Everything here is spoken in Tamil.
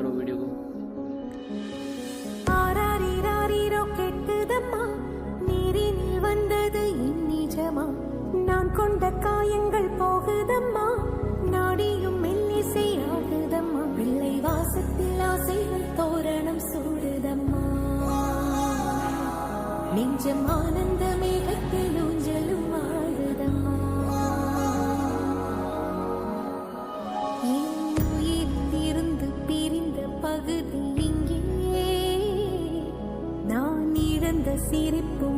करो वीडियो को। நீரினில் வந்தது நிஜமா, நான் கொண்ட காயங்கள் போகுதம்மா, நாடியும் மெல்லிசை ஆகுதம்மா, பிள்ளை வாசத்தில் ஆசைகள் தோரணம் சூடுதம்மா, நெஞ்சம் ஆனந்த மேகத்தில் ஊஞ்சலும் ஆடுதம்மா, என் உயிரிலிருந்து பிரிந்த பகுதி இங்கே, நான் இழந்த சிரிப்பு